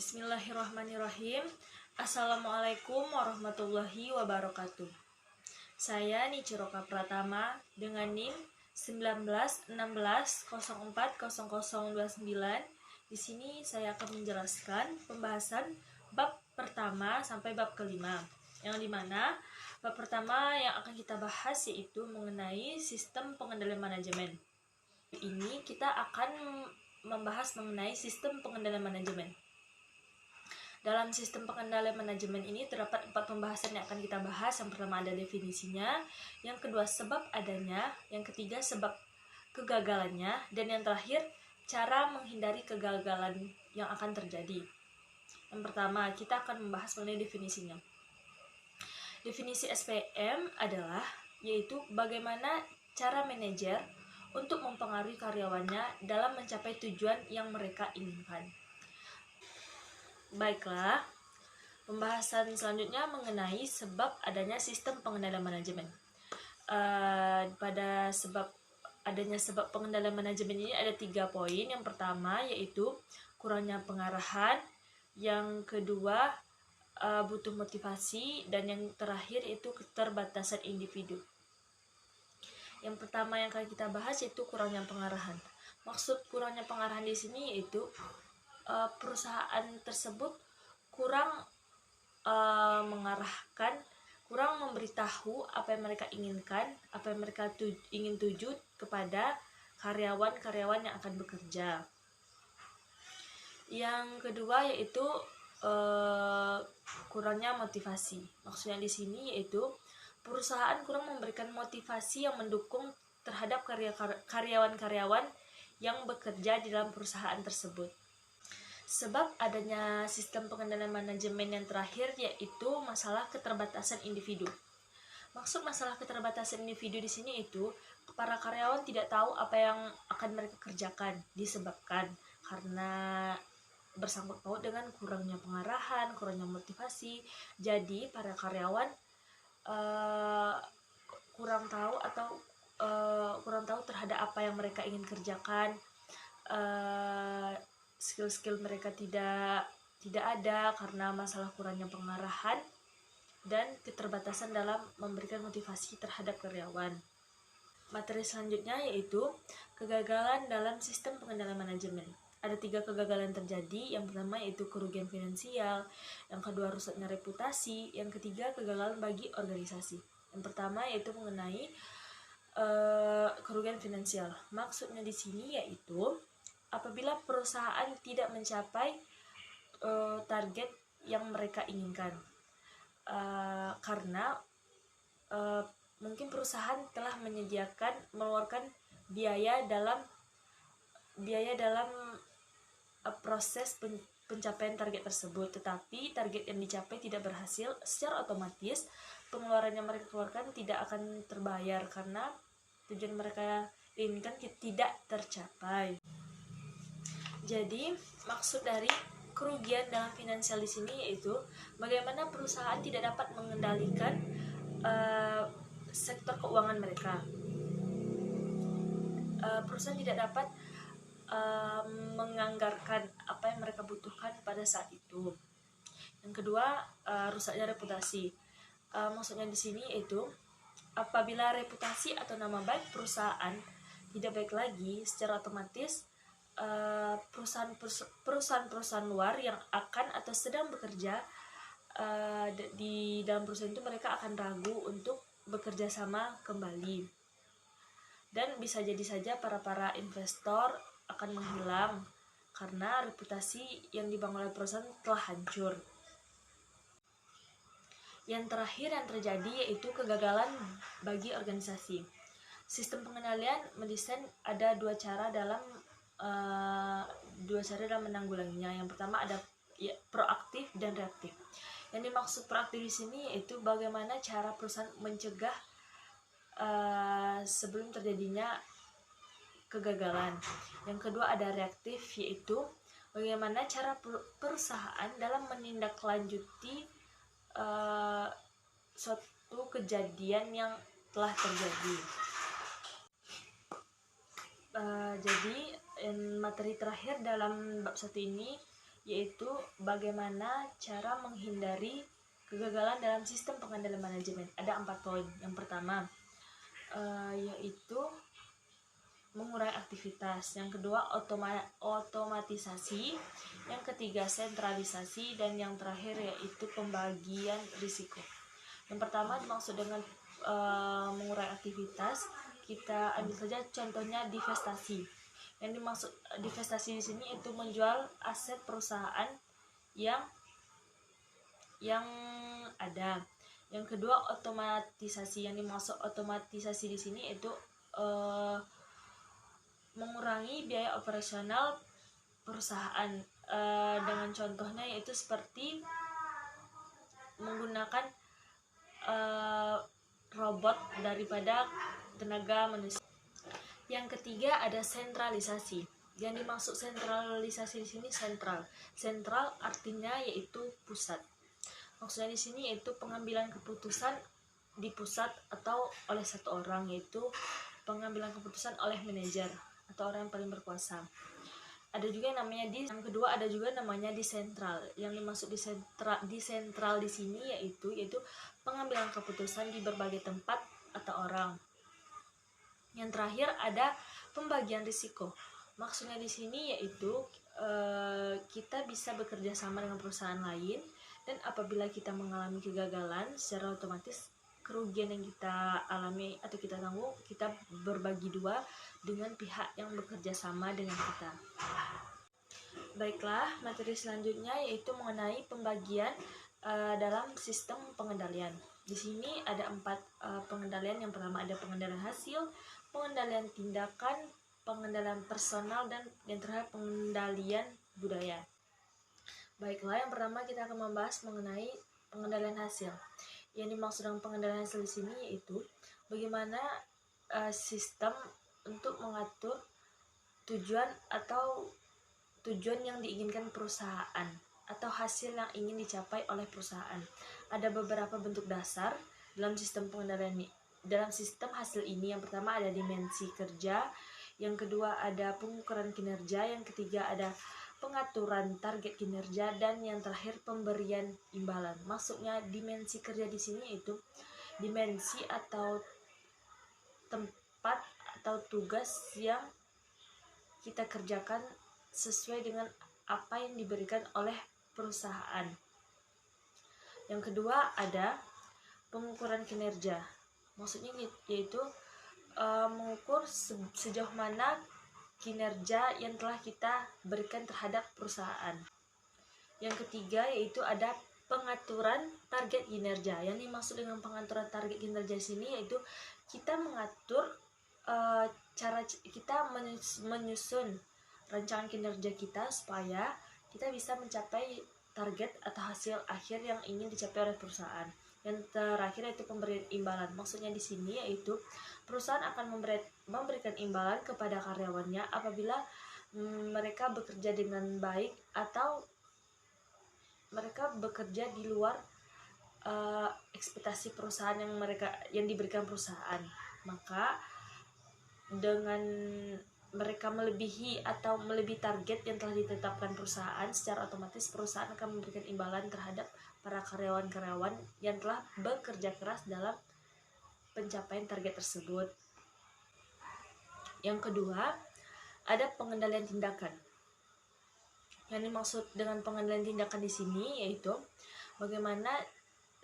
Bismillahirrahmanirrahim. Assalamualaikum warahmatullahi wabarakatuh. Saya Nichiroka Pratama dengan NIM 1916040029. Di sini saya akan menjelaskan pembahasan bab pertama sampai bab kelima, yang dimana bab pertama yang akan kita bahas yaitu mengenai sistem pengendalian manajemen. Ini kita akan membahas mengenai sistem pengendalian manajemen. Dalam sistem pengendalian manajemen ini terdapat 4 pembahasan yang akan kita bahas. Yang pertama ada definisinya, yang kedua sebab adanya, yang ketiga sebab kegagalannya, dan yang terakhir cara menghindari kegagalan yang akan terjadi. Yang pertama kita akan membahas mengenai definisinya. Definisi SPM adalah yaitu bagaimana cara manajer untuk mempengaruhi karyawannya dalam mencapai tujuan yang mereka inginkan. Baiklah, pembahasan selanjutnya mengenai sebab adanya sistem pengendalian manajemen. Pada sebab adanya sebab pengendalian manajemen ini ada 3 poin. Yang pertama yaitu kurangnya pengarahan, yang kedua butuh motivasi, dan yang terakhir itu keterbatasan individu. Yang pertama yang akan kita bahas yaitu kurangnya pengarahan. Maksud kurangnya pengarahan di sini yaitu perusahaan tersebut kurang mengarahkan, kurang memberitahu apa yang mereka inginkan, apa yang mereka ingin tuju kepada karyawan-karyawan yang akan bekerja. Yang kedua yaitu kurangnya motivasi. Maksudnya di sini yaitu perusahaan kurang memberikan motivasi yang mendukung terhadap karyawan-karyawan yang bekerja di dalam perusahaan tersebut. Sebab adanya sistem pengendalian manajemen yang terakhir yaitu masalah keterbatasan individu. Maksud masalah keterbatasan individu di sini itu para karyawan tidak tahu apa yang akan mereka kerjakan, disebabkan karena bersangkut paut dengan kurangnya pengarahan, kurangnya motivasi. Jadi para karyawan kurang tahu terhadap apa yang mereka ingin kerjakan. Skill-skill mereka tidak ada karena masalah kurangnya pengarahan dan keterbatasan dalam memberikan motivasi terhadap karyawan. Materi selanjutnya yaitu kegagalan dalam sistem pengendalian manajemen. Ada 3 kegagalan terjadi. Yang pertama yaitu kerugian finansial, yang kedua rusaknya reputasi, yang ketiga kegagalan bagi organisasi. Yang pertama yaitu mengenai kerugian finansial. Maksudnya di sini yaitu apabila perusahaan tidak mencapai target yang mereka inginkan, karena mungkin perusahaan telah mengeluarkan biaya dalam proses pencapaian target tersebut, tetapi target yang dicapai tidak berhasil, secara otomatis pengeluaran yang mereka keluarkan tidak akan terbayar karena tujuan mereka inginkan tidak tercapai. Jadi, maksud dari kerugian dalam finansial di sini yaitu bagaimana perusahaan tidak dapat mengendalikan sektor keuangan mereka. Perusahaan tidak dapat menganggarkan apa yang mereka butuhkan pada saat itu. Yang kedua, rusaknya reputasi. Maksudnya di sini yaitu apabila reputasi atau nama baik perusahaan tidak baik lagi, secara otomatis perusahaan-perusahaan luar yang akan atau sedang bekerja di dalam perusahaan itu mereka akan ragu untuk bekerja sama kembali, dan bisa jadi saja para investor akan menghilang karena reputasi yang dibangun oleh perusahaan telah hancur. Yang terakhir yang terjadi yaitu kegagalan bagi organisasi. Sistem pengendalian mendesain ada 2 cara dalam menanggulanginya. Yang pertama ada proaktif dan reaktif. Yang dimaksud proaktif di sini yaitu bagaimana cara perusahaan mencegah sebelum terjadinya kegagalan. Yang kedua ada reaktif, yaitu bagaimana cara perusahaan dalam menindaklanjuti suatu kejadian yang telah terjadi. Jadi materi terakhir dalam bab 1 ini yaitu bagaimana cara menghindari kegagalan dalam sistem pengendalian manajemen. Ada 4 poin. Yang pertama yaitu mengurangi aktivitas, yang kedua otomatisasi, yang ketiga sentralisasi, dan yang terakhir yaitu pembagian risiko. Yang pertama dimaksud dengan mengurangi aktivitas, kita ambil saja contohnya divestasi. Yang dimaksud divestasi di sini itu menjual aset perusahaan yang ada. Yang kedua otomatisasi, yang dimaksud otomatisasi di sini itu mengurangi biaya operasional perusahaan, dengan contohnya yaitu seperti menggunakan robot daripada tenaga manusia. Yang ketiga ada sentralisasi. Yang dimaksud sentralisasi di sini sentral. Sentral artinya yaitu pusat. Maksudnya di sini yaitu pengambilan keputusan di pusat atau oleh satu orang, yaitu pengambilan keputusan oleh manajer atau orang yang paling berkuasa. Ada juga yang namanya yang kedua ada juga namanya disentral. Yang dimaksud disentral di sini yaitu pengambilan keputusan di berbagai tempat atau orang. Yang terakhir ada pembagian risiko. Maksudnya di sini yaitu kita bisa bekerja sama dengan perusahaan lain, dan apabila kita mengalami kegagalan, secara otomatis kerugian yang kita alami atau kita tanggung, kita berbagi dua dengan pihak yang bekerja sama dengan kita. Baiklah, materi selanjutnya yaitu mengenai pembagian dalam sistem pengendalian. Di sini ada 4 pengendalian. Yang pertama ada pengendalian hasil, pengendalian tindakan, pengendalian personal, dan yang terakhir pengendalian budaya. Baiklah, yang pertama kita akan membahas mengenai pengendalian hasil. Yang dimaksud dengan pengendalian hasil di sini yaitu bagaimana sistem untuk mengatur tujuan yang diinginkan perusahaan atau hasil yang ingin dicapai oleh perusahaan. Ada beberapa bentuk dasar dalam sistem pengendalian dalam sistem hasil ini. Yang pertama ada dimensi kerja, yang kedua ada pengukuran kinerja, yang ketiga ada pengaturan target kinerja, dan yang terakhir pemberian imbalan. Maksudnya dimensi kerja di sini itu dimensi atau tempat atau tugas yang kita kerjakan sesuai dengan apa yang diberikan oleh perusahaan. Yang kedua ada pengukuran kinerja. Maksudnya yaitu mengukur sejauh mana kinerja yang telah kita berikan terhadap perusahaan. Yang ketiga yaitu ada pengaturan target kinerja. Yang dimaksud dengan pengaturan target kinerja sini yaitu kita mengatur cara kita menyusun rancangan kinerja kita supaya kita bisa mencapai target atau hasil akhir yang ingin dicapai oleh perusahaan. Yang terakhir yaitu pemberian imbalan. Maksudnya di sini yaitu perusahaan akan memberikan imbalan kepada karyawannya apabila mereka bekerja dengan baik atau mereka bekerja di luar ekspektasi perusahaan yang diberikan perusahaan. Maka dengan mereka melebihi target yang telah ditetapkan perusahaan, secara otomatis perusahaan akan memberikan imbalan terhadap para karyawan-karyawan yang telah bekerja keras dalam pencapaian target tersebut. Yang kedua, ada pengendalian tindakan. Yang dimaksud dengan pengendalian tindakan di sini yaitu bagaimana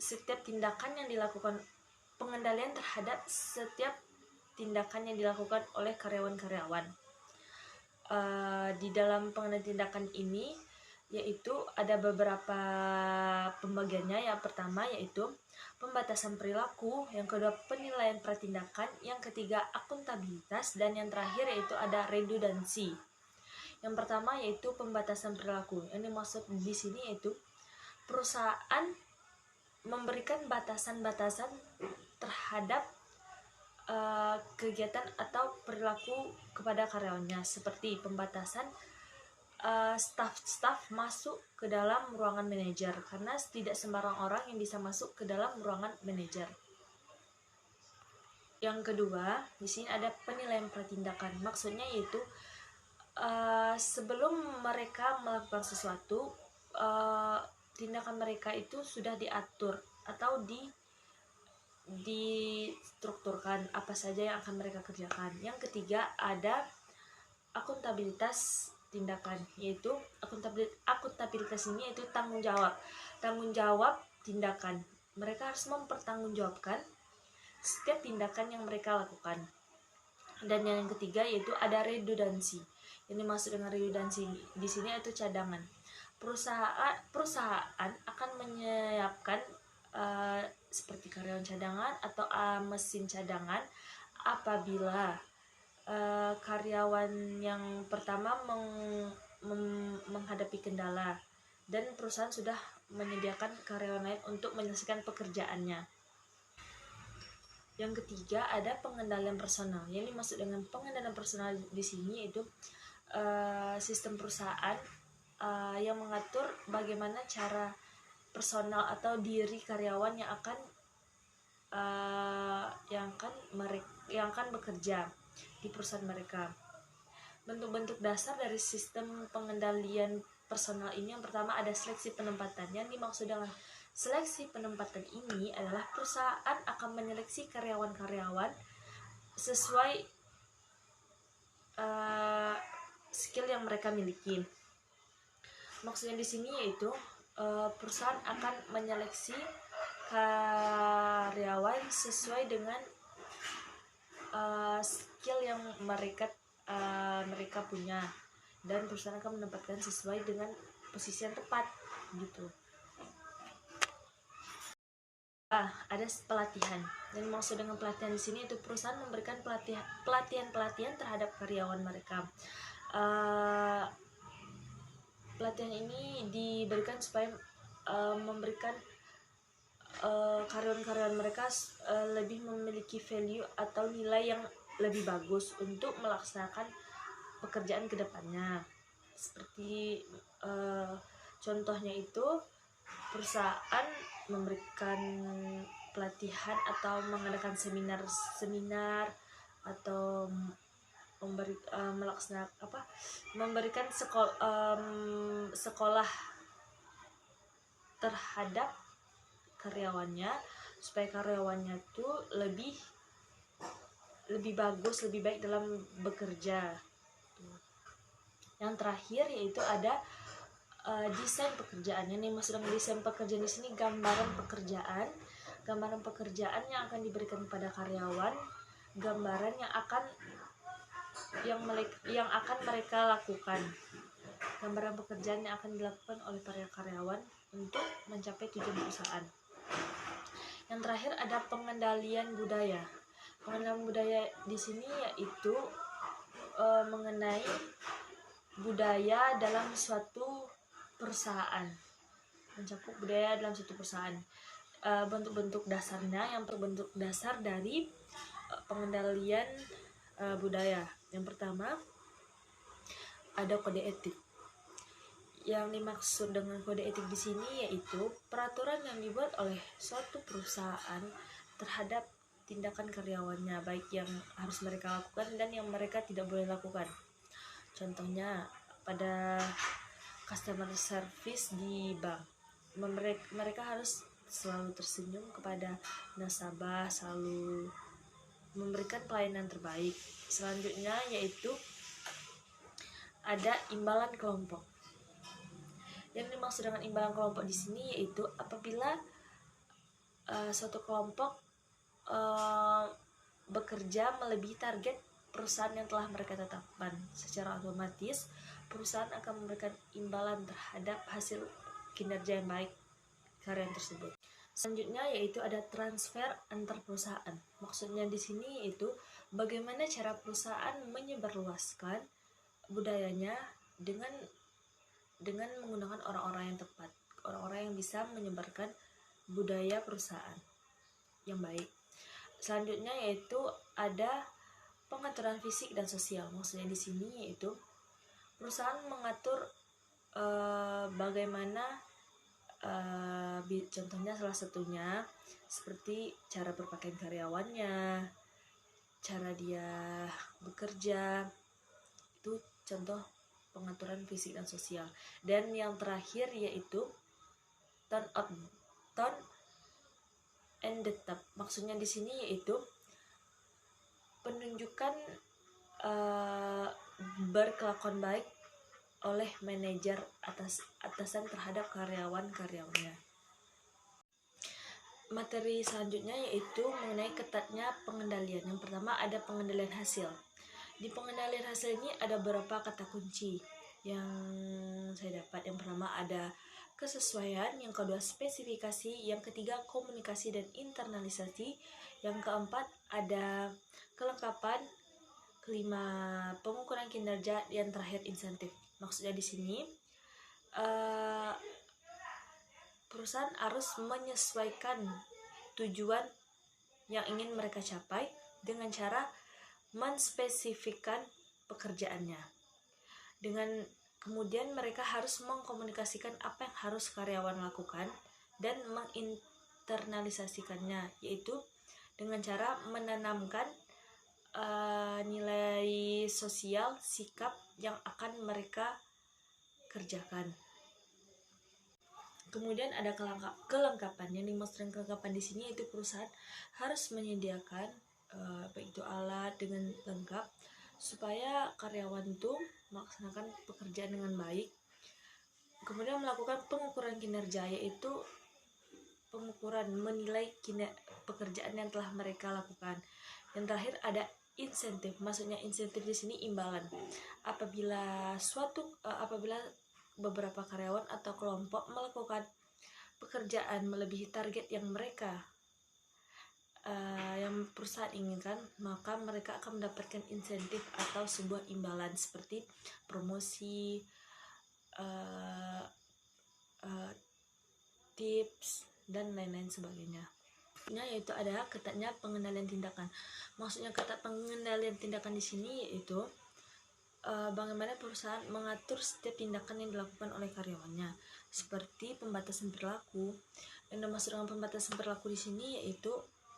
setiap tindakan yang dilakukan, pengendalian terhadap setiap tindakan yang dilakukan oleh karyawan-karyawan. Di dalam pengendalian tindakan ini yaitu ada beberapa pembagiannya. Yang pertama yaitu pembatasan perilaku, yang kedua penilaian pratindakan, yang ketiga akuntabilitas, dan yang terakhir yaitu ada redundansi. Yang pertama yaitu pembatasan perilaku. Yang dimaksud di sini yaitu perusahaan memberikan batasan-batasan terhadap kegiatan atau perilaku kepada karyawannya, seperti pembatasan staf masuk ke dalam ruangan manajer, karena tidak sembarang orang yang bisa masuk ke dalam ruangan manajer. Yang kedua, di sini ada penilaian pratindakan. Maksudnya yaitu sebelum mereka melakukan sesuatu, tindakan mereka itu sudah diatur atau distrukturkan apa saja yang akan mereka kerjakan. Yang ketiga ada akuntabilitas tindakan, yaitu akuntabilitas ini yaitu tanggung jawab tindakan. Mereka harus mempertanggungjawabkan setiap tindakan yang mereka lakukan. Dan yang ketiga yaitu ada redundansi. Ini maksud dengan redundansi di sini yaitu cadangan. Perusahaan akan menyiapkan seperti karyawan cadangan atau mesin cadangan apabila karyawan yang pertama menghadapi kendala dan perusahaan sudah menyediakan karyawan lain untuk menyelesaikan pekerjaannya. Yang ketiga ada pengendalian personal. Yang dimaksud dengan pengendalian personal di sini itu sistem perusahaan yang mengatur bagaimana cara personal atau diri karyawan yang akan bekerja di perusahaan mereka. Bentuk-bentuk dasar dari sistem pengendalian personal ini yang pertama ada seleksi penempatan. Yang dimaksud dengan seleksi penempatan ini adalah perusahaan akan menyeleksi karyawan-karyawan sesuai skill yang mereka miliki. Maksudnya di sini yaitu perusahaan akan menyeleksi karyawan sesuai dengan skill yang mereka punya, dan perusahaan akan menempatkan sesuai dengan posisi yang tepat gitu. Ada pelatihan. Dan maksud dengan pelatihan di sini itu perusahaan memberikan pelatihan terhadap karyawan mereka. Pelatihan ini diberikan supaya memberikan karyawan-karyawan mereka lebih memiliki value atau nilai yang lebih bagus untuk melaksanakan pekerjaan kedepannya. Seperti contohnya itu perusahaan memberikan pelatihan atau mengadakan seminar atau memberikan sekolah terhadap karyawannya supaya karyawannya tuh lebih bagus, lebih baik dalam bekerja. Yang terakhir yaitu ada desain pekerjaan. Yang dimaksud dengan desain pekerjaan di sini gambaran pekerjaan yang akan diberikan kepada karyawan, gambaran yang akan mereka lakukan, gambaran pekerjaan yang akan dilakukan oleh para karyawan untuk mencapai tujuan perusahaan. Yang terakhir ada pengendalian budaya. Pengendalian budaya di sini yaitu mengenai budaya dalam suatu perusahaan, mencakup budaya dalam suatu perusahaan. Bentuk-bentuk dasarnya, yang bentuk dasar dari pengendalian budaya. Yang pertama ada kode etik. Yang dimaksud dengan kode etik di sini yaitu peraturan yang dibuat oleh suatu perusahaan terhadap tindakan karyawannya, baik yang harus mereka lakukan dan yang mereka tidak boleh lakukan. Contohnya pada customer service di bank, mereka harus selalu tersenyum kepada nasabah, selalu memberikan pelayanan terbaik. Selanjutnya yaitu ada imbalan kelompok. Yang dimaksud dengan imbalan kelompok di sini yaitu apabila suatu kelompok bekerja melebihi target perusahaan yang telah mereka tetapkan, secara otomatis perusahaan akan memberikan imbalan terhadap hasil kinerja yang baik karyawan tersebut. Selanjutnya yaitu ada transfer antar perusahaan. Maksudnya di sini yaitu bagaimana cara perusahaan menyebarluaskan budayanya dengan menggunakan orang-orang yang tepat, orang-orang yang bisa menyebarkan budaya perusahaan yang baik. Selanjutnya yaitu ada pengaturan fisik dan sosial. Maksudnya di sini yaitu perusahaan mengatur bagaimana contohnya salah satunya seperti cara berpakaian karyawannya, cara dia bekerja, itu contoh pengaturan fisik dan sosial. Dan yang terakhir yaitu tone and detap. Maksudnya di sini yaitu penunjukan berkelakuan baik oleh manajer atasan terhadap karyawannya. Materi selanjutnya yaitu mengenai ketatnya pengendalian. Yang pertama ada pengendalian hasil. Di pengendalian hasil ini ada beberapa kata kunci yang saya dapat. Yang pertama ada kesesuaian, yang kedua spesifikasi, yang ketiga komunikasi dan internalisasi, yang keempat ada kelengkapan, kelima pengukuran kinerja, yang terakhir insentif. Maksudnya di sini perusahaan harus menyesuaikan tujuan yang ingin mereka capai dengan cara menspesifikkan pekerjaannya. Kemudian mereka harus mengkomunikasikan apa yang harus karyawan lakukan dan menginternalisasikannya, yaitu dengan cara menanamkan nilai sosial sikap yang akan mereka kerjakan. Kemudian ada kelengkapan. Yang dimaksudkan kelengkapan di sini yaitu perusahaan harus menyediakan baik itu alat dengan lengkap supaya karyawan itu melaksanakan pekerjaan dengan baik. Kemudian melakukan pengukuran kinerja, yaitu pengukuran menilai pekerjaan yang telah mereka lakukan. Yang terakhir ada insentif. Maksudnya insentif di sini imbalan. Apabila beberapa karyawan atau kelompok melakukan pekerjaan melebihi target yang yang perusahaan inginkan, maka mereka akan mendapatkan insentif atau sebuah imbalan seperti promosi, tips, dan lain-lain sebagainya. Yaitu ada ketatnya pengendalian tindakan. Maksudnya ketat pengendalian tindakan di sini yaitu bagaimana perusahaan mengatur setiap tindakan yang dilakukan oleh karyawannya, seperti pembatasan perilaku. Yang dimaksud dengan pembatasan perilaku di sini yaitu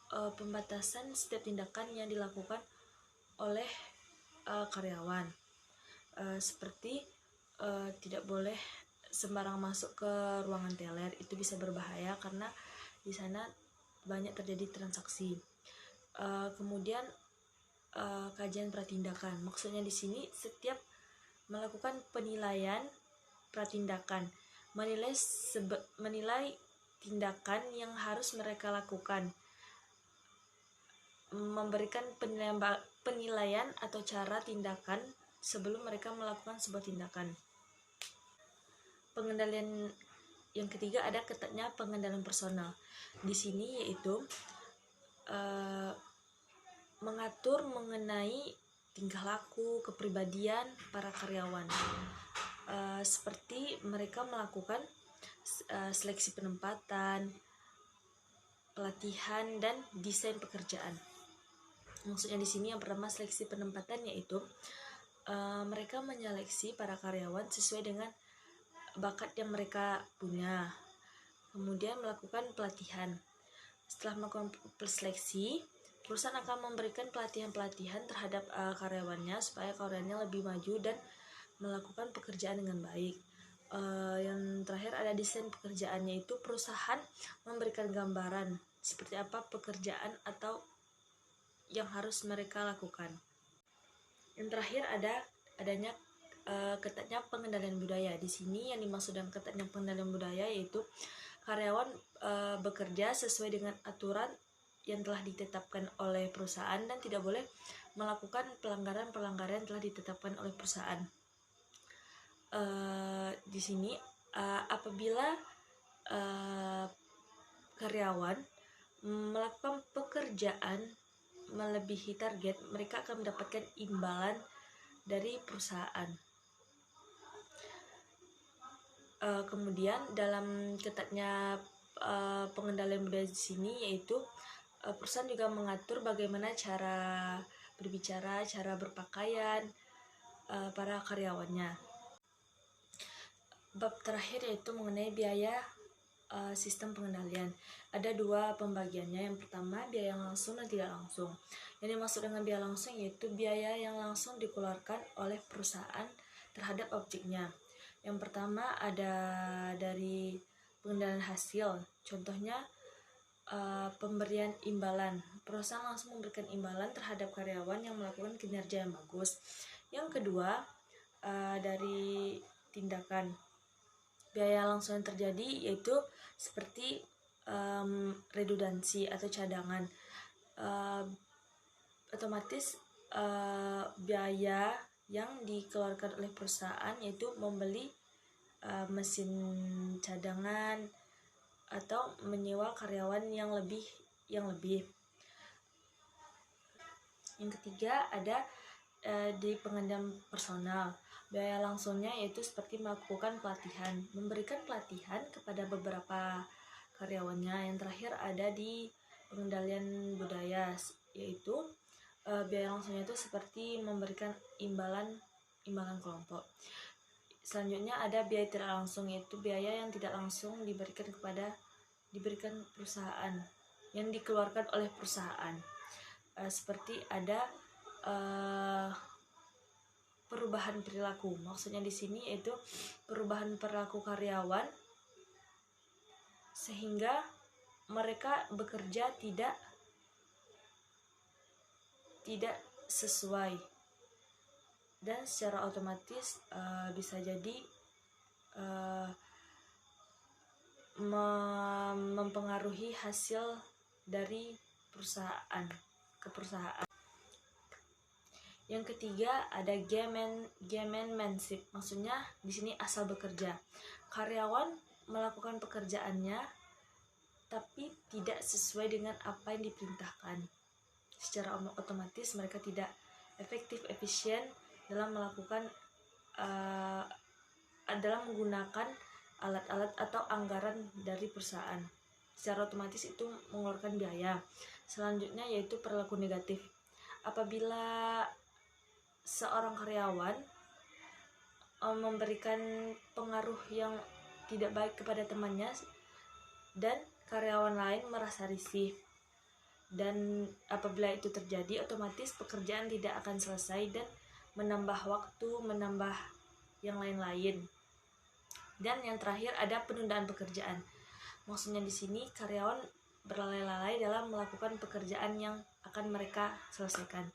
pembatasan setiap tindakan yang dilakukan oleh karyawan, seperti tidak boleh sembarang masuk ke ruangan teller, itu bisa berbahaya karena di sana banyak terjadi transaksi. Kemudian kajian pratindakan. Maksudnya di sini setiap melakukan penilaian pratindakan, menilai tindakan yang harus mereka lakukan, memberikan penilaian atau cara tindakan sebelum mereka melakukan sebuah tindakan. Pengendalian yang ketiga ada ketatnya pengendalian personal. Di sini yaitu mengatur mengenai tingkah laku, kepribadian para karyawan, seperti mereka melakukan seleksi penempatan, pelatihan, dan desain pekerjaan. Maksudnya di sini yang pertama seleksi penempatan yaitu mereka menyeleksi para karyawan sesuai dengan bakat yang mereka punya. Kemudian melakukan pelatihan. Setelah melakukan seleksi, perusahaan akan memberikan pelatihan-pelatihan terhadap karyawannya supaya karyawannya lebih maju dan melakukan pekerjaan dengan baik. Yang terakhir ada desain pekerjaannya, itu perusahaan memberikan gambaran seperti apa pekerjaan atau yang harus mereka lakukan. Yang terakhir adanya ketatnya pengendalian budaya. Di sini yang dimaksud dengan ketatnya pengendalian budaya yaitu karyawan bekerja sesuai dengan aturan yang telah ditetapkan oleh perusahaan dan tidak boleh melakukan pelanggaran-pelanggaran yang telah ditetapkan oleh perusahaan. Di sini apabila karyawan melakukan pekerjaan melebihi target, mereka akan mendapatkan imbalan dari perusahaan. Kemudian dalam ketatnya pengendalian budaya di sini yaitu perusahaan juga mengatur bagaimana cara berbicara, cara berpakaian para karyawannya. Bab terakhir yaitu mengenai biaya sistem pengendalian. Ada dua pembagiannya. Yang pertama, biaya langsung dan tidak langsung. Yang dimaksud dengan biaya langsung yaitu biaya yang langsung dikeluarkan oleh perusahaan terhadap objeknya. Yang pertama ada dari pengendalian hasil. Contohnya pemberian imbalan. Perusahaan langsung memberikan imbalan terhadap karyawan yang melakukan kinerja yang bagus. Yang kedua, dari tindakan. Biaya langsung yang terjadi yaitu seperti redundansi atau cadangan. Otomatis biaya yang dikeluarkan oleh perusahaan yaitu membeli mesin cadangan atau menyewa karyawan yang lebih. Yang ketiga ada di pengendalian personal. Biaya langsungnya yaitu seperti melakukan pelatihan, memberikan pelatihan kepada beberapa karyawannya. Yang terakhir ada di pengendalian budaya, yaitu biaya langsungnya itu seperti memberikan imbalan kelompok. Selanjutnya ada biaya tidak langsung, yaitu biaya yang tidak langsung diberikan perusahaan, yang dikeluarkan oleh perusahaan. Seperti ada perubahan perilaku. Maksudnya di sini yaitu perubahan perilaku karyawan sehingga mereka bekerja tidak sesuai, dan secara otomatis bisa jadi mempengaruhi hasil dari perusahaan ke perusahaan. Yang ketiga ada gamemanship. Maksudnya di sini asal bekerja. Karyawan melakukan pekerjaannya tapi tidak sesuai dengan apa yang diperintahkan. Secara otomatis mereka tidak efisien dalam menggunakan alat-alat atau anggaran dari perusahaan. Secara otomatis itu mengeluarkan biaya. Selanjutnya yaitu perilaku negatif. Apabila seorang karyawan memberikan pengaruh yang tidak baik kepada temannya dan karyawan lain merasa risih, dan apabila itu terjadi otomatis pekerjaan tidak akan selesai dan menambah waktu, menambah yang lain-lain. Dan yang terakhir ada penundaan pekerjaan. Maksudnya di sini karyawan berlalai-lalai dalam melakukan pekerjaan yang akan mereka selesaikan.